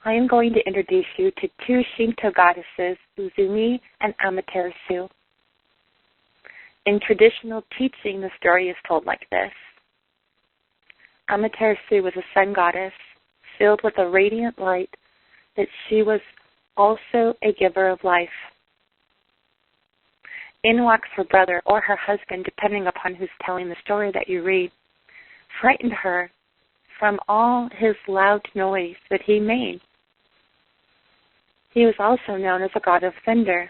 I am going to introduce you to two Shinto goddesses, Uzume and Amaterasu. In traditional teaching, the story is told like this. Amaterasu was a sun goddess filled with a radiant light that she was also a giver of life. In walks her brother or her husband, depending upon who's telling the story that you read, frightened her from all his loud noise that he made. He was also known as a god of thunder.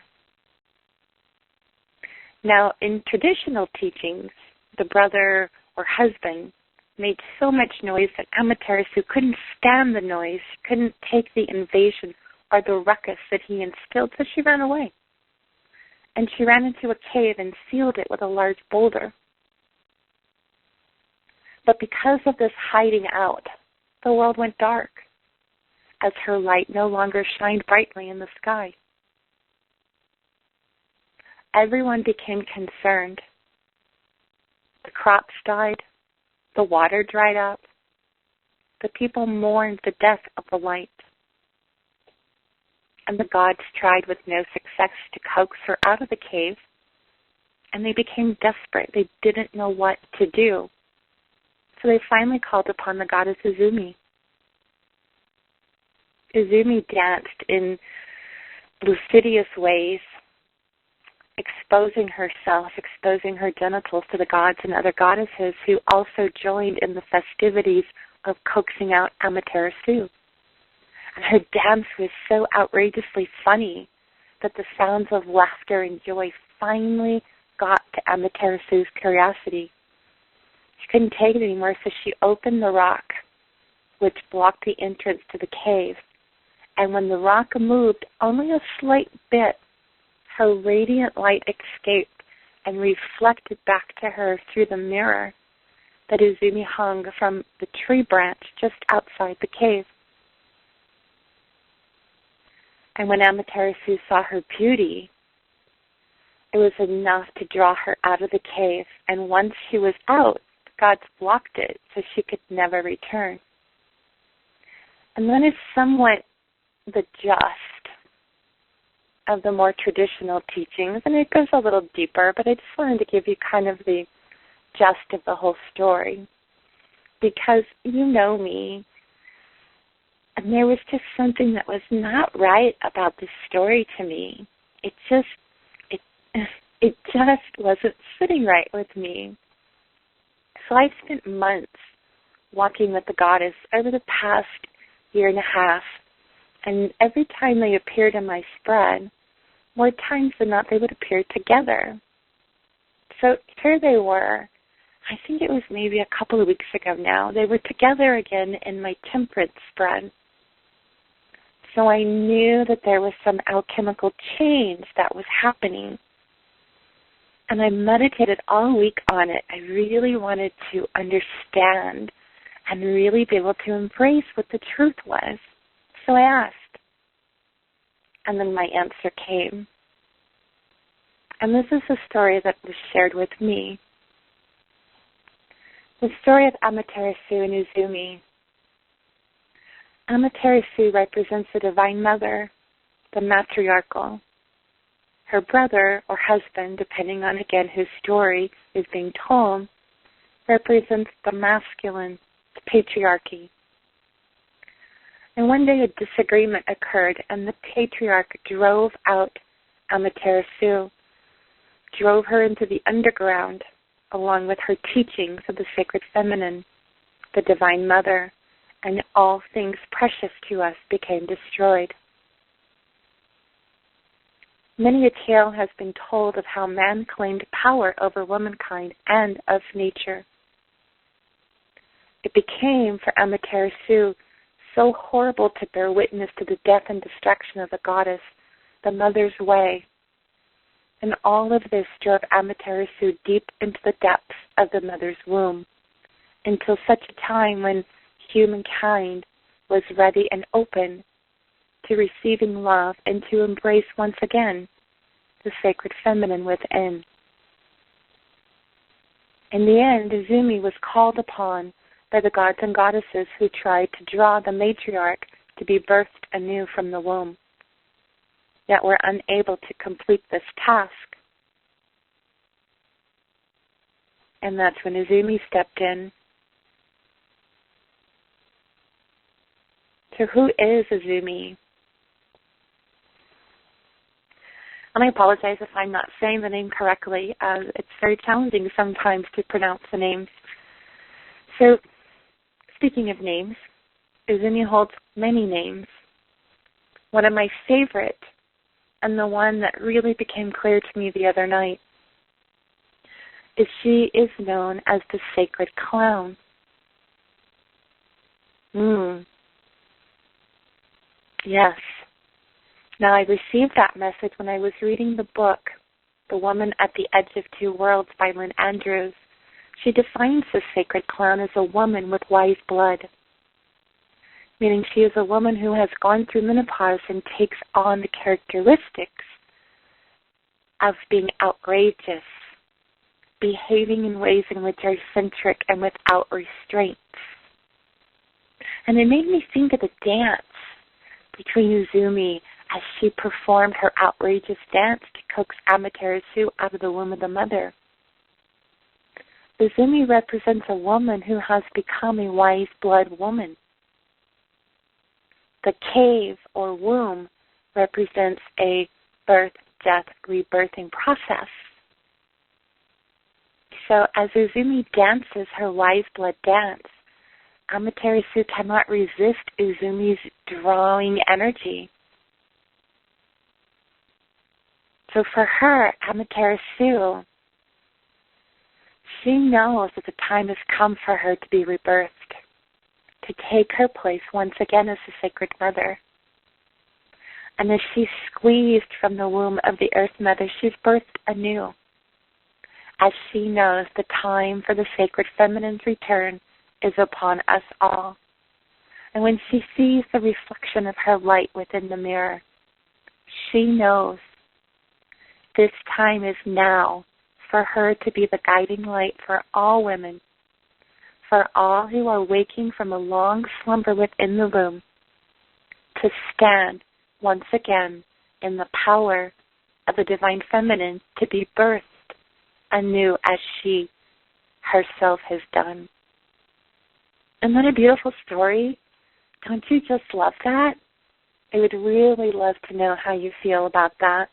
Now, in traditional teachings, the brother or husband made so much noise that Amaterasu couldn't stand the noise, couldn't take the invasion or the ruckus that he instilled, so she ran away. And she ran into a cave and sealed it with a large boulder. But because of this hiding out, the world went dark, as her light no longer shined brightly in the sky. Everyone became concerned. The crops died, the water dried up, the people mourned the death of the light. And the gods tried with no success to coax her out of the cave, and they became desperate. They didn't know what to do. So they finally called upon the goddess Uzume. Uzume danced in lascivious ways, exposing herself, exposing her genitals to the gods and other goddesses who also joined in the festivities of coaxing out Amaterasu. And her dance was so outrageously funny that the sounds of laughter and joy finally got to Amaterasu's curiosity. She couldn't take it anymore, so she opened the rock, which blocked the entrance to the cave. And when the rock moved only a slight bit, her radiant light escaped and reflected back to her through the mirror that Uzume hung from the tree branch just outside the cave. And when Amaterasu saw her beauty, it was enough to draw her out of the cave. And once she was out, the gods blocked it so she could never return. And that is somewhat the gist of the more traditional teachings, and it goes a little deeper, but I just wanted to give you kind of the gist of the whole story, because you know me, and there was just something that was not right about this story to me. It just wasn't sitting right with me. So I spent months walking with the goddess over the past year and a half, and every time they appeared in my spread, more times than not, they would appear together. So here they were. I think it was maybe a couple of weeks ago now. They were together again in my temperance spread. So I knew that there was some alchemical change that was happening. And I meditated all week on it. I really wanted to understand and really be able to embrace what the truth was. So I asked. And then my answer came. And this is the story that was shared with me. The story of Amaterasu and Uzume. Amaterasu represents the Divine Mother, the matriarchal. Her brother or husband, depending on, again, whose story is being told, represents the masculine, the patriarchy. And one day a disagreement occurred, and the patriarch drove out Amaterasu, drove her into the underground, along with her teachings of the sacred feminine, the Divine Mother, and all things precious to us became destroyed. Many a tale has been told of how man claimed power over womankind and of nature. It became, for Amaterasu, so horrible to bear witness to the death and destruction of the goddess, the mother's way. And all of this drove Amaterasu deep into the depths of the mother's womb, until such a time when humankind was ready and open to receiving love and to embrace once again the sacred feminine within. In the end, Uzume was called upon by the gods and goddesses who tried to draw the matriarch to be birthed anew from the womb. Yet we're unable to complete this task. And that's when Uzume stepped in. So who is Uzume? And I apologize if I'm not saying the name correctly. It's very challenging sometimes to pronounce the names. So, speaking of names, Uzume holds many names. One of my favorite, and the one that really became clear to me the other night, is she is known as the Sacred Clown. Yes. Now, I received that message when I was reading the book, The Woman at the Edge of Two Worlds by Lynn Andrews. She defines the Sacred Clown as a woman with wise blood, meaning she is a woman who has gone through menopause and takes on the characteristics of being outrageous, behaving in ways in which are eccentric and without restraints. And it made me think of the dance between Uzume as she performed her outrageous dance to coax Amaterasu out of the womb of the mother. Uzume represents a woman who has become a wise blood woman. The cave or womb represents a birth, death, rebirthing process. So as Uzume dances her wise blood dance, Amaterasu cannot resist Uzume's drawing energy. So for her, Amaterasu, she knows that the time has come for her to be rebirthed, to take her place once again as the Sacred Mother. And as she's squeezed from the womb of the Earth Mother, she's birthed anew, as she knows the time for the Sacred Feminine's return is upon us all. And when she sees the reflection of her light within the mirror, she knows this time is now for her to be the guiding light for all women, for all who are waking from a long slumber within the womb, to stand once again in the power of the Divine Feminine to be birthed anew as she herself has done. Isn't that a beautiful story? Don't you just love that? I would really love to know how you feel about that,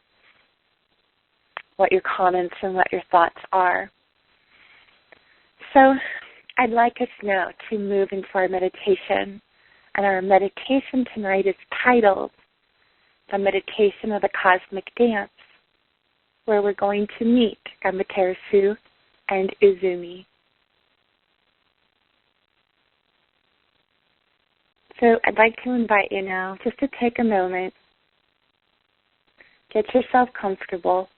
what your comments and what your thoughts are. So I'd like us now to move into our meditation. And our meditation tonight is titled The Meditation of the Cosmic Dance, where we're going to meet Amaterasu and Uzume. So I'd like to invite you now just to take a moment, get yourself comfortable,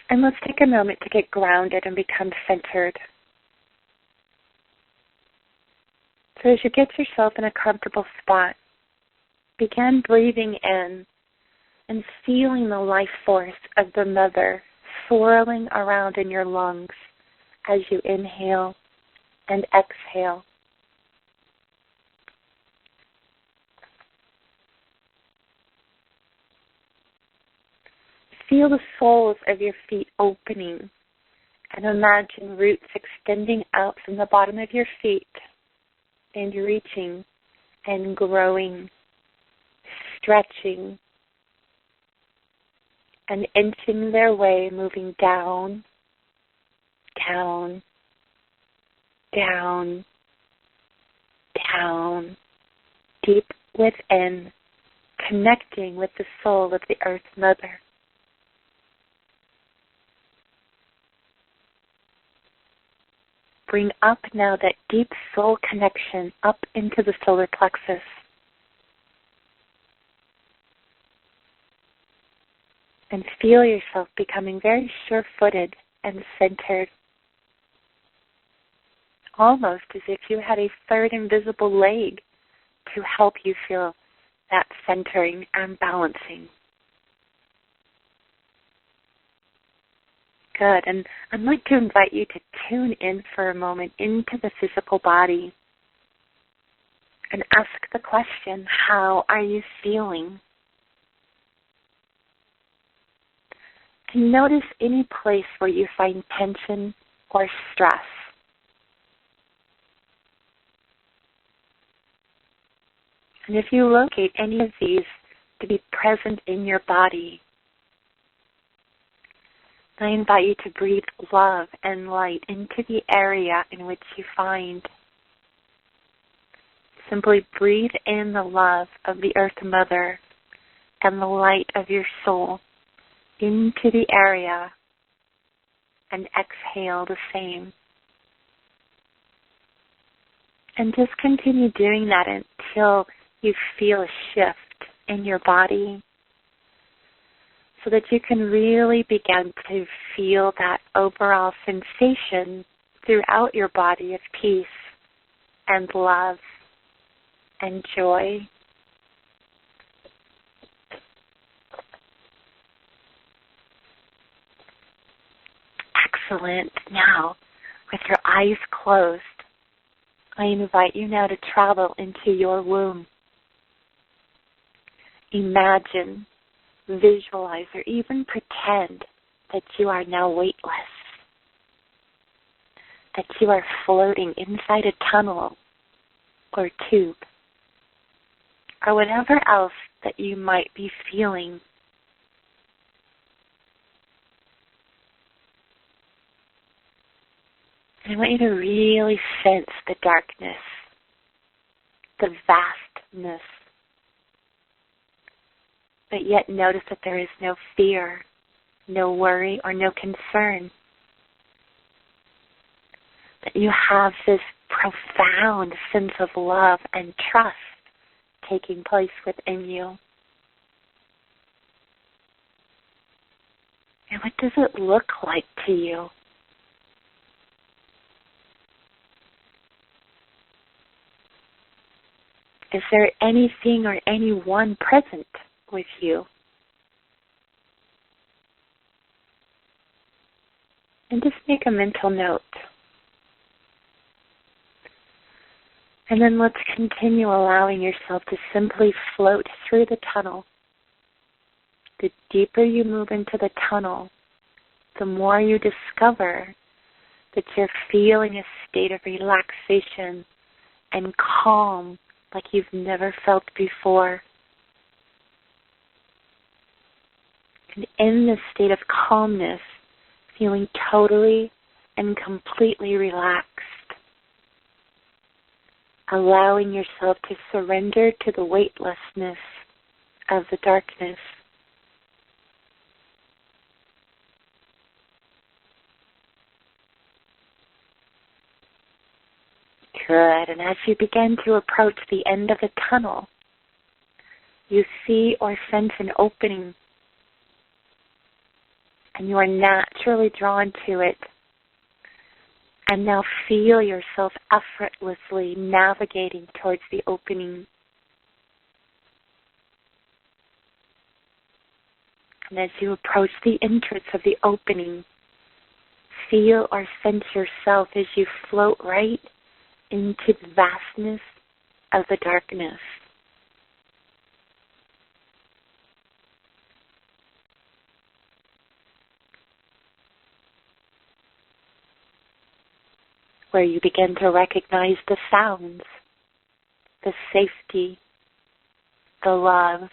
and let's take a moment to get grounded and become centered. So as you get yourself in a comfortable spot, begin breathing in and feeling the life force of the mother swirling around in your lungs as you inhale and exhale. Feel the soles of your feet opening and imagine roots extending out from the bottom of your feet and reaching and growing, stretching, and inching their way, moving down, down, down, down, deep within, connecting with the soul of the Earth Mother. Bring up now that deep soul connection up into the solar plexus. And feel yourself becoming very sure-footed and centered. Almost as if you had a third invisible leg to help you feel that centering and balancing. Good. And I'd like to invite you to tune in for a moment into the physical body and ask the question, how are you feeling? And notice any place where you find tension or stress. And if you locate any of these to be present in your body, I invite you to breathe love and light into the area in which you find. Simply breathe in the love of the Earth Mother and the light of your soul into the area and exhale the same. And just continue doing that until you feel a shift in your body so that you can really begin to feel that overall sensation throughout your body of peace and love and joy. Excellent. Now, with your eyes closed, I invite you now to travel into your womb. Imagine, visualize, or even pretend that you are now weightless, that you are floating inside a tunnel or tube, or whatever else that you might be feeling. And I want you to really sense the darkness, the vastness, but yet notice that there is no fear, no worry, or no concern. That you have this profound sense of love and trust taking place within you. And what does it look like to you? Is there anything or anyone present with you? And just make a mental note. And then let's continue allowing yourself to simply float through the tunnel. The deeper you move into the tunnel, the more you discover that you're feeling a state of relaxation and calm like you've never felt before. And in this state of calmness, feeling totally and completely relaxed, allowing yourself to surrender to the weightlessness of the darkness. Good. And as you begin to approach the end of the tunnel, you see or sense an opening, and you are naturally drawn to it. And now feel yourself effortlessly navigating towards the opening. And as you approach the entrance of the opening, feel or sense yourself as you float right into the vastness of the darkness. Where you begin to recognize the sounds, the safety, the love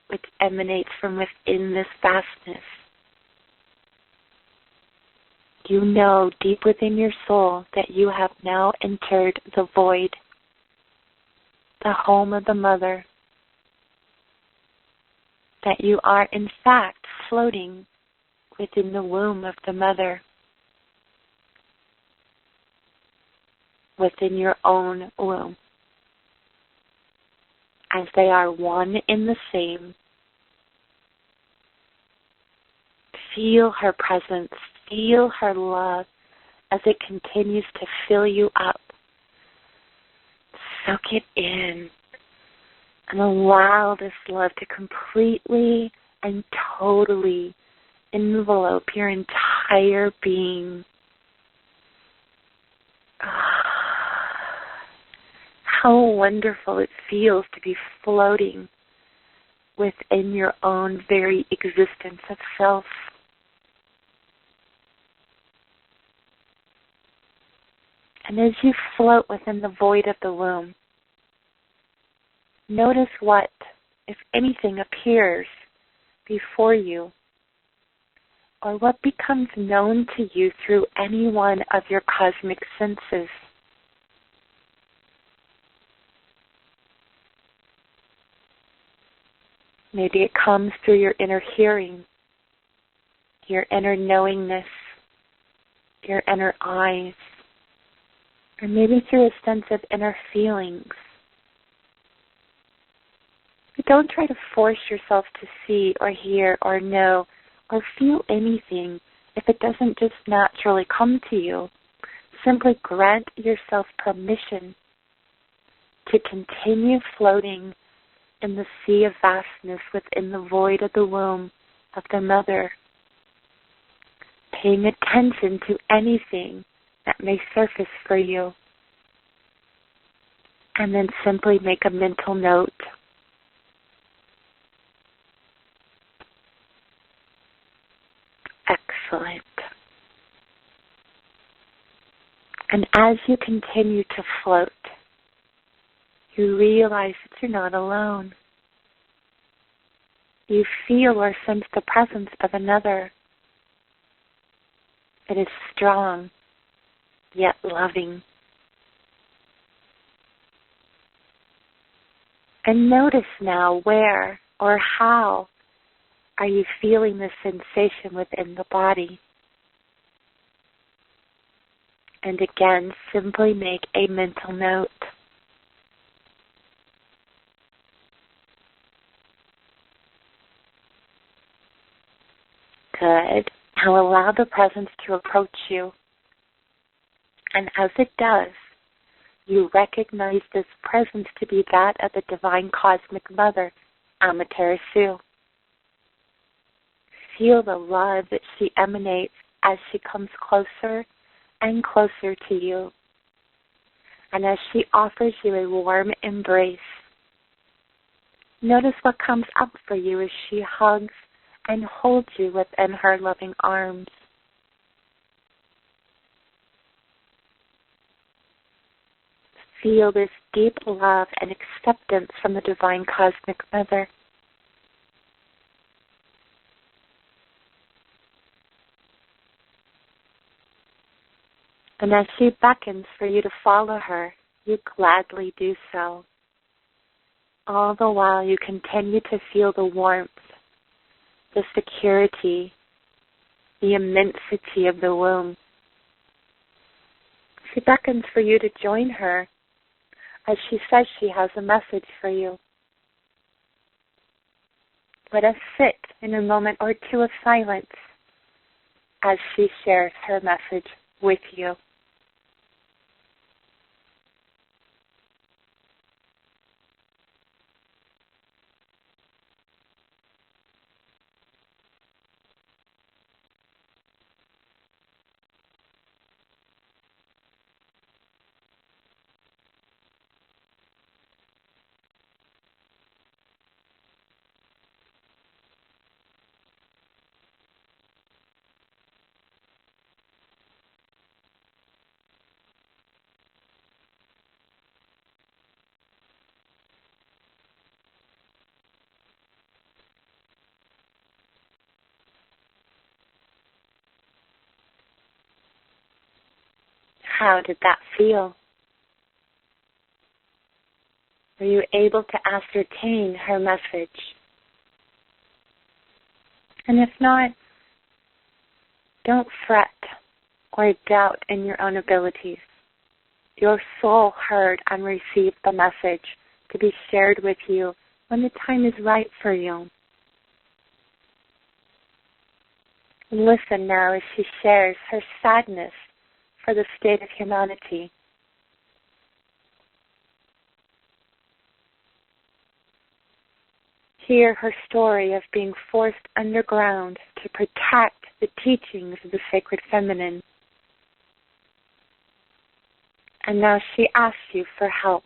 which emanates from within this vastness. You know deep within your soul that you have now entered the void, the home of the mother, that you are in fact floating within the womb of the mother, within your own womb, as they are one in the same. Feel her presence, feel her love as it continues to fill you up. Soak it in and allow this love to completely and totally envelope your entire being. How wonderful it feels to be floating within your own very existence of self. And as you float within the void of the womb, notice what, if anything, appears before you, or what becomes known to you through any one of your cosmic senses. Maybe it comes through your inner hearing, your inner knowingness, your inner eyes, or maybe through a sense of inner feelings. But don't try to force yourself to see or hear or know or feel anything if it doesn't just naturally come to you. Simply grant yourself permission to continue floating in the sea of vastness within the void of the womb of the mother, paying attention to anything that may surface for you, and then simply make a mental note. Excellent. And as you continue to float, you realize that you're not alone. You feel or sense the presence of another. It is strong, yet loving. And notice now where or how are you feeling the sensation within the body. And again, simply make a mental note. Good. Now allow the presence to approach you. And as it does, you recognize this presence to be that of the Divine Cosmic Mother, Amaterasu. Feel the love that she emanates as she comes closer and closer to you. And as she offers you a warm embrace, notice what comes up for you as she hugs and holds you within her loving arms. Feel this deep love and acceptance from the Divine Cosmic Mother. And as she beckons for you to follow her, you gladly do so. All the while you continue to feel the warmth, the security, the immensity of the womb. She beckons for you to join her as she says she has a message for you. Let us sit in a moment or two of silence as she shares her message with you. How did that feel? Were you able to ascertain her message? And if not, don't fret or doubt in your own abilities. Your soul heard and received the message to be shared with you when the time is right for you. Listen now as she shares her sadness for the state of humanity. hear her story of being forced underground to protect the teachings of the sacred feminine. And now she asks you for help,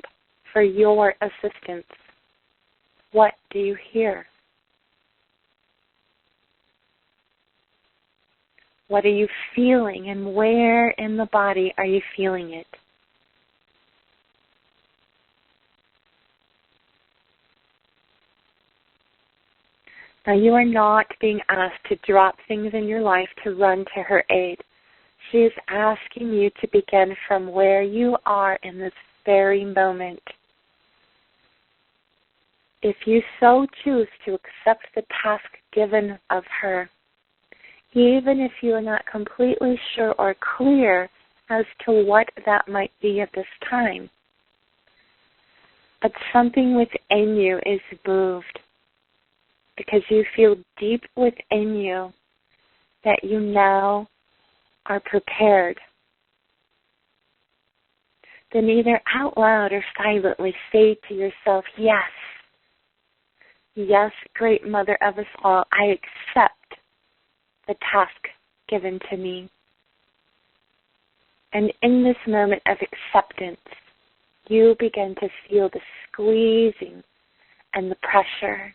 for your assistance. What do you hear? What are you feeling, and where in the body are you feeling it? Now, you are not being asked to drop things in your life to run to her aid. She is asking you to begin from where you are in this very moment. If you so choose to accept the task given of her, even if you are not completely sure or clear as to what that might be at this time, but something within you is moved, because you feel deep within you that you now are prepared, then either out loud or silently say to yourself, yes, yes, great Mother of us all, I accept the task given to me. And in this moment of acceptance, you begin to feel the squeezing and the pressure.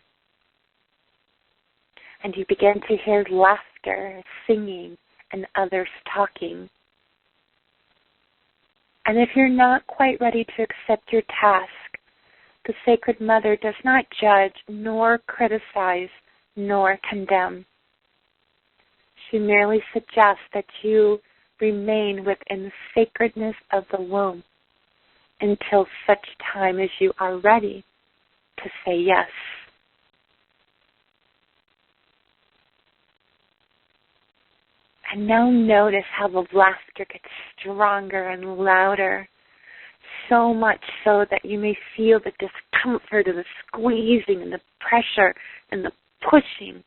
And you begin to hear laughter, singing, and others talking. And if you're not quite ready to accept your task, the Sacred Mother does not judge, nor criticize, nor condemn. She merely suggests that you remain within the sacredness of the womb until such time as you are ready to say yes. And now notice how the laughter gets stronger and louder, so much so that you may feel the discomfort of the squeezing and the pressure and the pushing.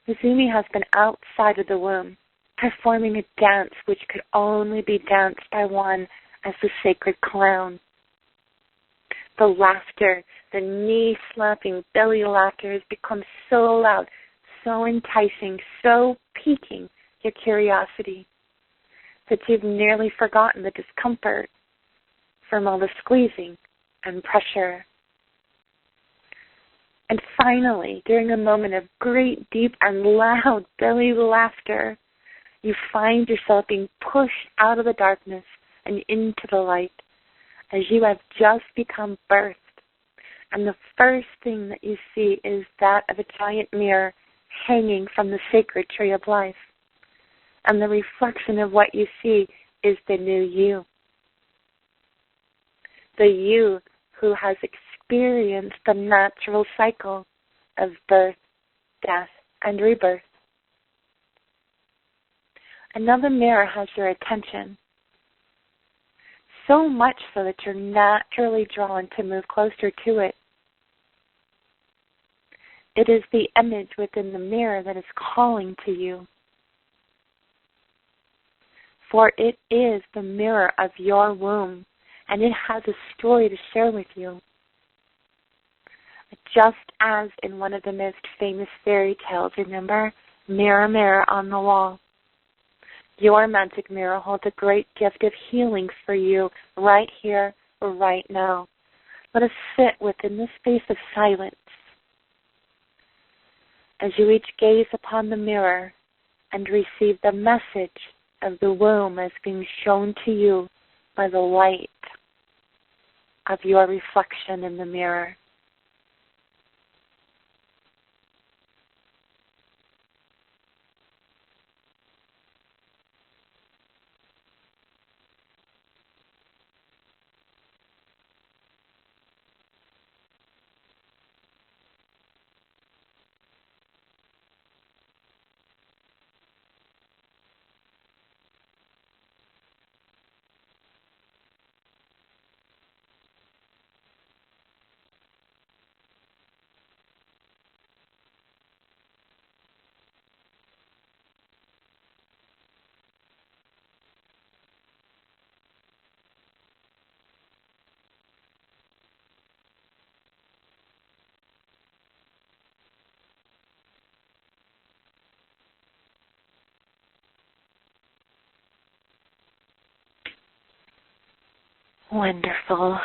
Uzume has been outside of the womb, performing a dance which could only be danced by one as the sacred clown. The laughter, the knee-slapping belly laughter has become so loud, so enticing, so piquing your curiosity that you've nearly forgotten the discomfort from all the squeezing and pressure. And finally, during a moment of great, deep, and loud belly laughter, you find yourself being pushed out of the darkness and into the light as you have just become birthed. And the first thing that you see is that of a giant mirror hanging from the sacred tree of life. And the reflection of what you see is the new you. The you who has experienced the natural cycle of birth, death, and rebirth. Another mirror has your attention, so much so that you're naturally drawn to move closer to it. It is the image within the mirror that is calling to you. For it is the mirror of your womb, and it has a story to share with you. Just as in one of the most famous fairy tales, remember? Mirror, mirror on the wall. Your magic mirror holds a great gift of healing for you right here, right now. Let us sit within the space of silence as you each gaze upon the mirror and receive the message of the womb as being shown to you by the light of your reflection in the mirror. Wonderful.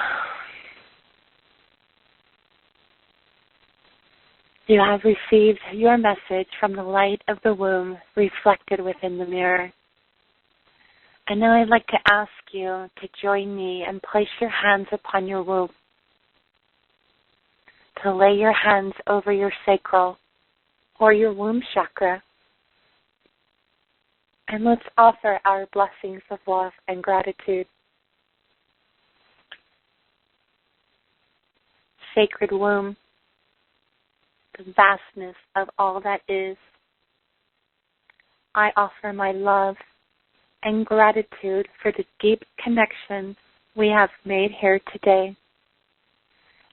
You have received your message from the light of the womb reflected within the mirror. And now I'd like to ask you to join me and place your hands upon your womb. To lay your hands over your sacral or your womb chakra. And let's offer our blessings of love and gratitude. Sacred womb, the vastness of all that is, I offer my love and gratitude for the deep connection we have made here today,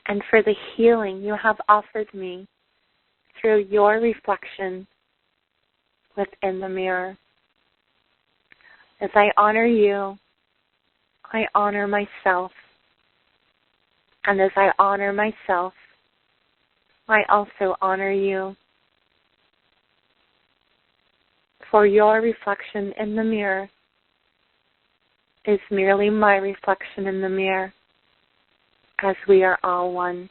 and for the healing you have offered me through your reflection within the mirror. As I honor you, I honor myself. And as I honor myself, I also honor you. For your reflection in the mirror is merely my reflection in the mirror, as we are all one.